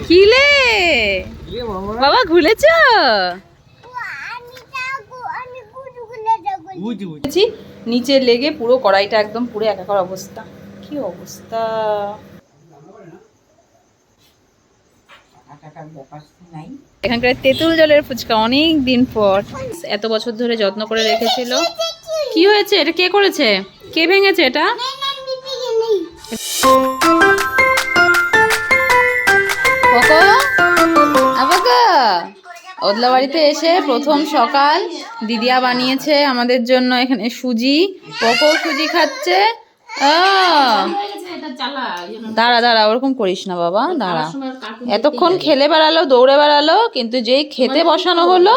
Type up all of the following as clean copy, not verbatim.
কিলে বাবা ঘুরেছ? নিচে লেগে পুরো কড়াইটা একদম পুরো একাকার অবস্থা। কি অবস্থা! এখানকার তেঁতুল জলের ফুচকা অনেক দিন পর, এত বছর ধরে যত্ন করে রেখেছিল। কি হয়েছে? এটা কে করেছে? কে ভেঙেছে এটা? ওদলা বাড়িতে এসে প্রথম সকাল দিদিয়া বানিয়েছে আমাদের জন্য এখানে সুজি। পকো সুজি খাচ্ছে। দাঁড়া দাঁড়া, ওরকম করিস না বাবা, দাঁড়া। এতক্ষণ খেলে বেড়ালো, দৌড়ে বেড়ালো, কিন্তু যেই খেতে বসানো হলো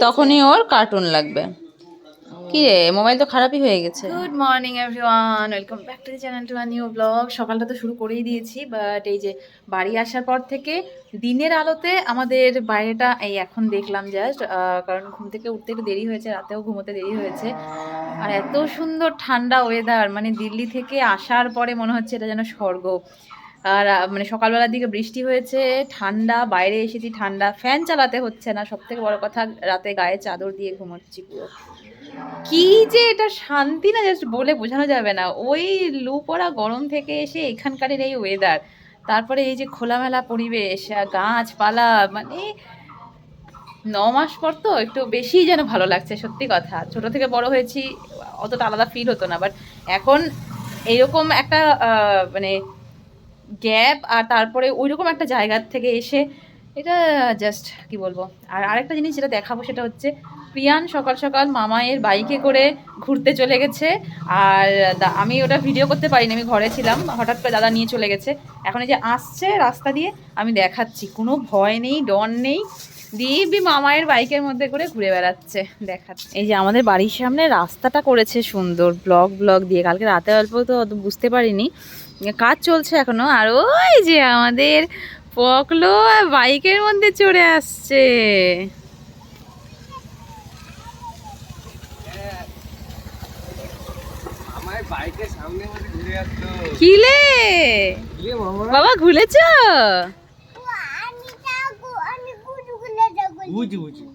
তখনই ওর কার্টুন লাগবে। কি রে, মোবাইল তো খারাপই হয়ে গেছে। Good morning everyone, welcome back to the channel to a new blog. সকালটা তো শুরু করেই দিয়েছি, বাট এই যে বাড়ি আসার পর থেকে দিনের আলোতে আমাদের বাইরেটা এই এখন দেখলাম জাস্ট, কারণ ঘুম থেকে উঠতে একটু দেরি হয়েছে, রাতেও ঘুমোতে দেরি হয়েছে। আর এত সুন্দর ঠান্ডা ওয়েদার, মানে দিল্লি থেকে আসার পরে মনে হচ্ছে এটা যেন স্বর্গ। আর মানে সকালবেলার দিকে বৃষ্টি হয়েছে, ঠান্ডা, বাইরে এসেছি ঠান্ডা, ফ্যান চালাতে হচ্ছে না, সব থেকে বড় কথা রাতে গায়ে চাদর দিয়ে ঘুমোচ্ছি পুরো। কি যে এটা শান্তি না, জাস্ট বলে বোঝানো যাবে না। ওই লু পড়া গরম থেকে এসে এখানকারের এই ওয়েদার, তারপরে এই যে খোলামেলা পরিবেশ, গাছপালা, মানে 9 মাস পর তো একটু বেশি যেন ভালো লাগছে, সত্যি কথা। ছোট থেকে বড় হয়েছি, অতটা আলাদা ফিল হতো না, বাট এখন এইরকম একটা মানে গ্যাপ, আর তারপরে ওইরকম একটা জায়গার থেকে এসে এটা জাস্ট কি বলবো। আর আরেকটা জিনিস যেটা দেখাবো সেটা হচ্ছে প্রিয়ান সকাল সকাল মামায়ের বাইকে করে ঘুরতে চলে গেছে। আর আমি ওটা ভিডিও করতে পারিনি, আমি ঘরে ছিলাম, হঠাৎ করে দাদা নিয়ে চলে গেছে। এখন এই যে আসছে রাস্তা দিয়ে, আমি দেখাচ্ছি, কোনো ভয় নেই, ডর নেই, দিব্যি মামায়ের বাইকের মধ্যে করে ঘুরে বেড়াচ্ছে, দেখাচ্ছে। এই যে আমাদের বাড়ির সামনে রাস্তাটা করেছে সুন্দর ব্লক দিয়ে, কালকে রাতে অল্প তো অত বুঝতে পারিনি, কাজ চলছে এখনো। আর ওই যে আমাদের পকলো বাইকের মধ্যে চড়ে আসছে। কিলে বাবা ঘুরেছ?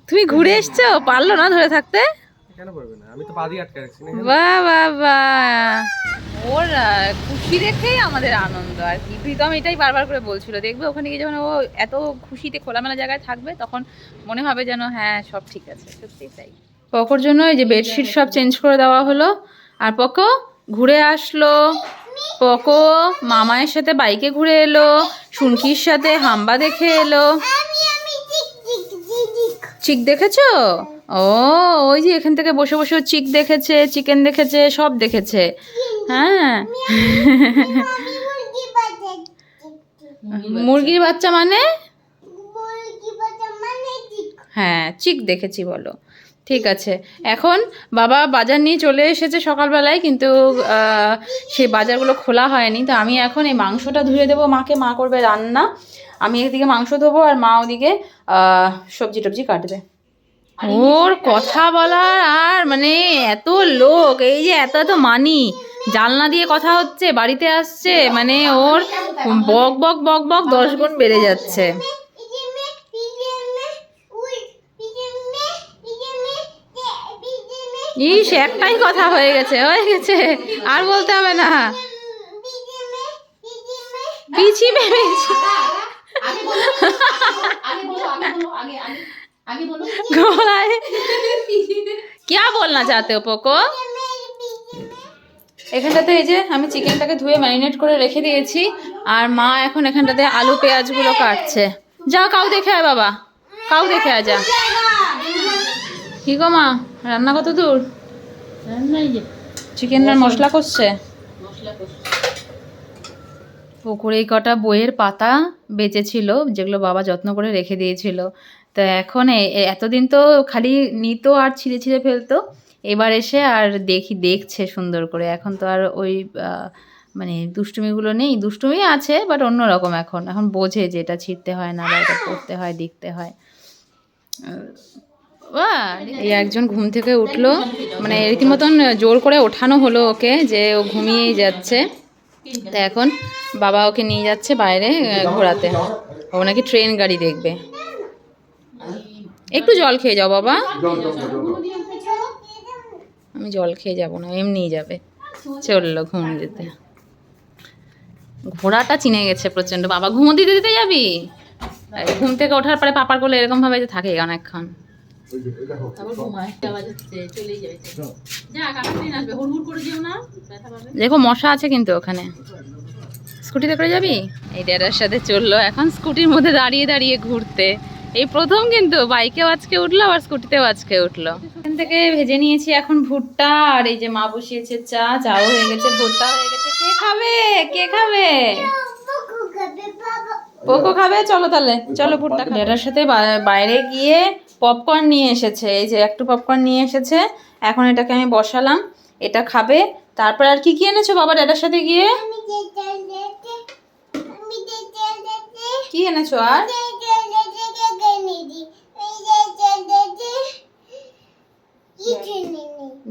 তুমি ঘুরে এসছো, পারলো না ধরে থাকতে? বাহ বাহ বাহ, ওর খুশি দেখেই আমাদের আনন্দ আর কি। প্রীতম এটাই বারবার করে বলছিল, দেখবে ওখানে গিয়ে যখন ও এত খুশিতে খোলামেলা জায়গায় থাকবে তখন মনে হবে যেন হ্যাঁ সব ঠিক আছে, সত্যি তাই। পকোর জন্য এই যে বেডশিট সব চেঞ্জ করে দেওয়া হলো, আর পকো ঘুরে আসলো। পকো মামায়ের সাথে বাইকে ঘুরে এলো, শুনকির সাথে হাম্বা দেখে এলো। চিক দেখেছো? ও ওই যে এখান থেকে বসে বসে চিক দেখেছে, চিকেন দেখেছে, সব দেখেছে। হ্যাঁ মুরগির বাচ্চা মানে? হ্যাঁ চিক দেখেছি বলো। ঠিক আছে, এখন বাবা বাজার নিয়ে চলে এসেছে সকালবেলায়, কিন্তু সেই বাজারগুলো খোলা হয়নি। তো আমি এখন এই মাংসটা ধুয়ে দেবো মাকে, মা করবে রান্না। আমি এদিকে মাংস ধোবো আর মা ওদিকে সবজি টবজি কাটবে। ওর কথা বলার আর মানে এত লোক, এই যে এত এত মানি, জানলা দিয়ে কথা হচ্ছে, বাড়িতে আসছে, মানে ওর বক বক বক বক 10 গুণ বেড়ে যাচ্ছে। ইস একটাই কথা হয়ে গেছে, আর বলতে হবে না। পিছি ভেবেছি क्या बोलना चाहते हो पोको? এখানটাতে এই যে আমি চিকেনটাকে ধুয়ে ম্যারিনেট করে রেখে দিয়েছি, আর মা এখন এখানটাতে আলু পেঁয়াজগুলো কাটছে। যা কাউ দেখে আয় বাবা, কাউ দেখে আয় যা। কি গো মা, রান্না কত দূর? চিকেনের মশলা করছে। পুকুরে কটা বইয়ের পাতা বেঁচেছিল, যেগুলো বাবা যত্ন করে রেখে দিয়েছিল। তো এখন এতদিন তো খালি নিত আর ছিঁড়ে ছিঁড়ে ফেলতো, এবার এসে আর দেখছে সুন্দর করে। এখন তো আর ওই মানে দুষ্টুমিগুলো নেই, দুষ্টুমি আছে বাট অন্যরকম। এখন বোঝে যে এটা ছিঁড়তে হয় না, বা এটা পড়তে হয়, দেখতে হয়। এই একজন ঘুম থেকে উঠলো, মানে রীতিমতন জোর করে ওঠানো হলো ওকে, যে ও ঘুমিয়েই যাচ্ছে। তা এখন বাবা ওকে নিয়ে যাচ্ছে বাইরে ঘোরাতে, ও নাকি ট্রেন গাড়ি দেখবে। একটু জল খেয়ে যাও বাবা। আমি জল খেয়ে যাব না, এমনিই যাবে। চললো ঘুম দিতে, ঘোড়াটা চিনে গেছে প্রচন্ড। বাবা ঘুমো দিতে দিতে যাবি? ঘুম থেকে ওঠার পরে পাপার কোলে এরকম ভাবে যে থাকে অনেকক্ষণ। দেখো মশা আছে কিন্তু ওখানে। স্কুটিতে করে যাবি? এই ড্যাডার সাথে চললো এখন স্কুটির মধ্যে দাঁড়িয়ে দাঁড়িয়ে ঘুরতে। এই প্রথম কিন্তু বাইকেও আজকে উঠলো, আবার স্কুটিতেও আজকে উঠলো। এখান থেকে ভেজে নিয়েছি এখন ভুট্টা, আর এই যে মা বসিয়েছে চা, চাও হয়ে গেছে, ভুট্টা হয়ে গেছে। কে খাবে? কে খাবে? পোকো খাবে? চলো তাহলে, চলো ভুট্টা। ড্যাডার সাথে বাইরে গিয়ে পপকর্ন নিয়ে এসেছে, এই যে একটু পপকর্ন নিয়ে এসেছে। এখন এটাকে আমি বসালাম, এটা খাবে। তারপর আর কি কি এনেছো বাবা ড্যাডার সাথে গিয়ে? কি এনেছো আর?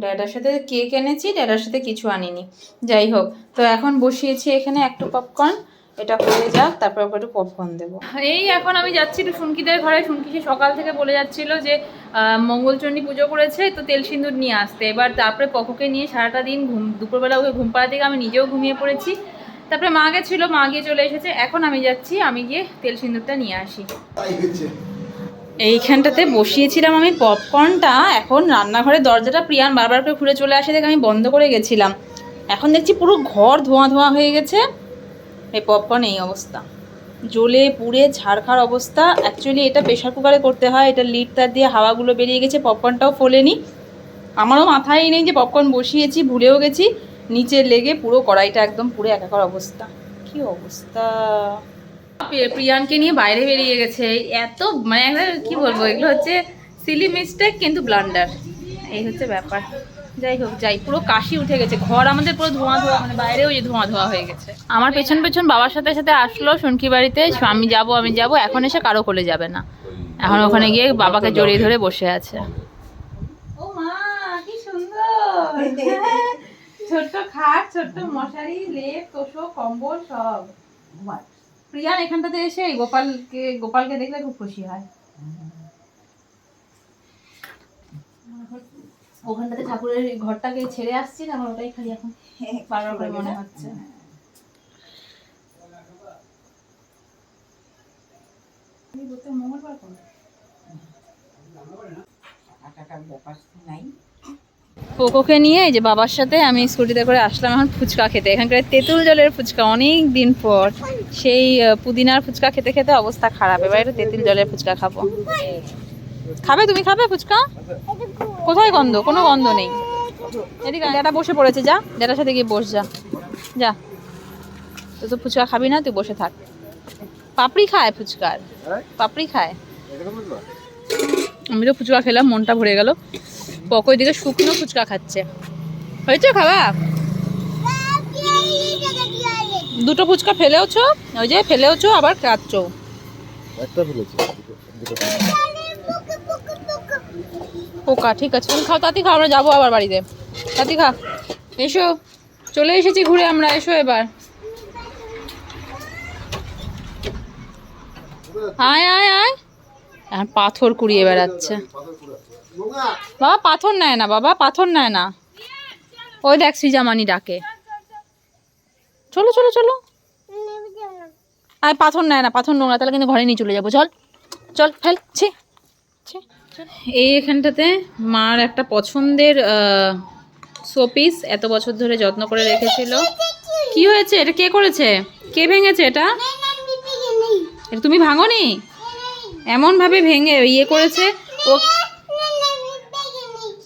ড্যাডার সাথে কেক এনেছি, ড্যাডার সাথে কিছু আনিনি। যাই হোক, তো এখন বসিয়েছি এখানে একটু পপকর্ন, এটা হয়ে যাক, তারপর ওকে একটু পপকর্ন দেবো। এই এখন আমি যাচ্ছি একটু সুনকিদের ঘরে। সুনকি সে সকাল থেকে বলে যাচ্ছিল যে মঙ্গলচণ্ডী পুজো করেছে, তো তেল সিঁদুর নিয়ে আসতে। এবার তারপরে পকোকে নিয়ে সারাটা দিন দুপুরবেলা ওকে ঘুম পাড়া থেকে আমি নিজেও ঘুমিয়ে পড়েছি। তারপরে মা গেছিলো, মা গিয়ে চলে এসেছে। এখন আমি যাচ্ছি, আমি গিয়ে তেল সিঁদুরটা নিয়ে আসি। এইখানটাতে বসিয়েছিলাম আমি পপকর্নটা। এখন রান্নাঘরের দরজাটা প্রিয়ান বারবার করে ঘুরে চলে আসে দেখে আমি বন্ধ করে গেছিলাম। এখন দেখছি পুরো ঘর ধোঁয়া ধোঁয়া হয়ে গেছে। এই পপকর্ন এই অবস্থা, জ্বলে পুড়ে ঝাড়খাড় অবস্থা। অ্যাকচুয়ালি এটা প্রেশার কুকারে করতে হয়, এটা লিডটা দিয়ে হাওয়াগুলো বেরিয়ে গেছে, পপকর্নটাও ফোলেনি। আমারও মাথায় নেই যে পপকর্ন বসিয়েছি, ভুলেও গেছি। নিচে লেগে পুরো কড়াইটা একদম পুরো একাকার অবস্থা। কি অবস্থা! প্রিয়ানকে নিয়ে বাইরে বেরিয়ে গেছে। এত মানে একটা কি বলবো, এগুলো হচ্ছে সিলি মিস্টেক কিন্তু ব্লান্ডার, এই হচ্ছে ব্যাপার। যাই হোক, যাই, পুরো কাশি উঠে গেছে, ঘর আমাদের পুরো ধোঁয়া ধোঁয়া, মানে বাইরেও যে ধোঁয়া ধোঁয়া হয়ে গেছে। আমার পেছন পেছন বাবার সাথে সাথে আসলো সুনকি বাড়িতে, আমি যাব। এখন এসে কারো কোলে যাবে না, এখন ওখানে গিয়ে বাবাকে জড়িয়ে ধরে বসে আছে। ও মা কি সুন্দর! ছোট্ট খাট, ছোট্ট মশারি, লেপ, তোষক, কম্বল সব। প্রিয়ান এখানটাতে এসে গোপালকে দেখলে খুব খুশি হয়। ওখানটাতে ঠাকুরের ঘরটাকে ছেড়ে আসছি না, আমার ওটাই খালি এখন বারবার করে মনে হচ্ছে। পোকোকে নিয়ে এই যে বাবার সাথে আমি স্কুটিতে করে আসলাম এখন ফুচকা খেতে। এখানকার তেঁতুল জলের ফুচকা, অনেক দিন পর সেই পুদিনার ফুচকা খেতে খেতে অবস্থা খারাপ। এবার একটু তেঁতুল জলের ফুচকা খাবো। খাবে? তুমি খাবে ফুচকা? কোথায় গন্ধ? কোনো গন্ধ নেই। এদিকে ড্যাডা বসে পড়েছে, যা ড্যাডার সাথে গিয়ে বস, যা যা। তুই তো ফুচকা খাবি না, তুই বসে থাক। পাপড়ি খায় ফুচকার, পাপড়ি খায়। আমি তো ফুচকা খেলাম, মনটা ভরে গেল। পকোই দিকে শুকনো ফুচকা খাচ্ছে। হয়েছে খাওয়া? দুটো ফুচকা ফেলেওছো, ওই যে ফেলেওছো, আবার খাচ্ছো। পোকা, ঠিক আছে তুমি খাও, তাতি খাও, আমরা যাবো আবার বাড়িতে। তাতি খা, এসো, চলে এসেছি ঘুরে আমরা, এসো এবার। আয় আয় আয়, এখন পাথর কুড়িয়ে বেড়াচ্ছে। বাবা পাথর নেয় না, বাবা পাথর নেয় না। ওই দেখ সৃজামানি ডাকে, চলো চলো চলো। আর পাথর নেয় না, পাথর নোংরা, তাহলে কিন্তু ঘরে নিয়ে চলে যাবো। চল চল, ফেল। ছি, এই এখানটাতে মার একটা পছন্দের শোপিস, এত বছর ধরে যত্ন করে রেখেছিল। কি হয়েছে? এটা কে করেছে? কে ভেঙেছে এটা? এটা তুমি ভাঙোনি? এমন ভাবে ভেঙে ইয়ে করেছে ও।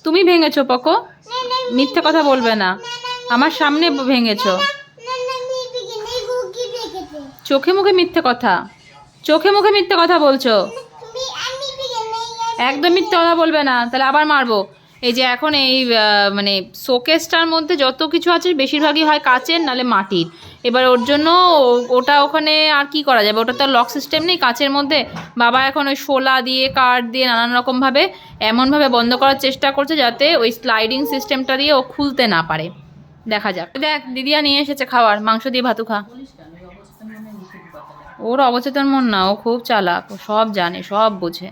তুমি ভেঙেছো পকো, মিথ্যে কথা বলবে না, আমার সামনে ভেঙেছো। চোখে মুখে মিথ্যে কথা, চোখে মুখে মিথ্যে কথা বলছো। একদম মিথ্যে কথা বলবে না, তাহলে আবার মারবো। এই যে এখন এই মানে শোকেসটার মধ্যে যত কিছু আছে বেশিরভাগই হয় কাচের, নালে মাটির। এবার ওর জন্য ওটা ওখানে আর কি করা যাবে, ওটা তো লক সিস্টেম নেই কাচের মধ্যে। বাবা এখন ওই শোলা দিয়ে, কাঠ দিয়ে, নানান রকমভাবে এমনভাবে বন্ধ করার চেষ্টা করছে যাতে ওই স্লাইডিং সিস্টেমটা দিয়ে ও খুলতে না পারে। দেখা যাক। দেখ দিদিয়া নিয়ে এসেছে খাবার, মাংস দিয়ে ভাতু খা। ওর অবচেতন মন না, ও খুব চালাক, ও সব জানে, সব বোঝে।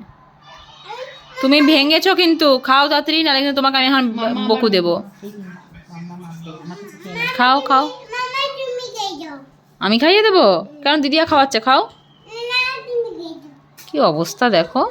তুমি ভেঙেছো কিন্তু, খাও তাড়াতাড়ি, নাহলে কিন্তু তোমাকে আমি এখন বকু দেবো। খাও খাও, আমি খাইয়ে দেবো। কারণ দিদিয়া খাওয়াচ্ছে, খাও। কি অবস্থা দেখো।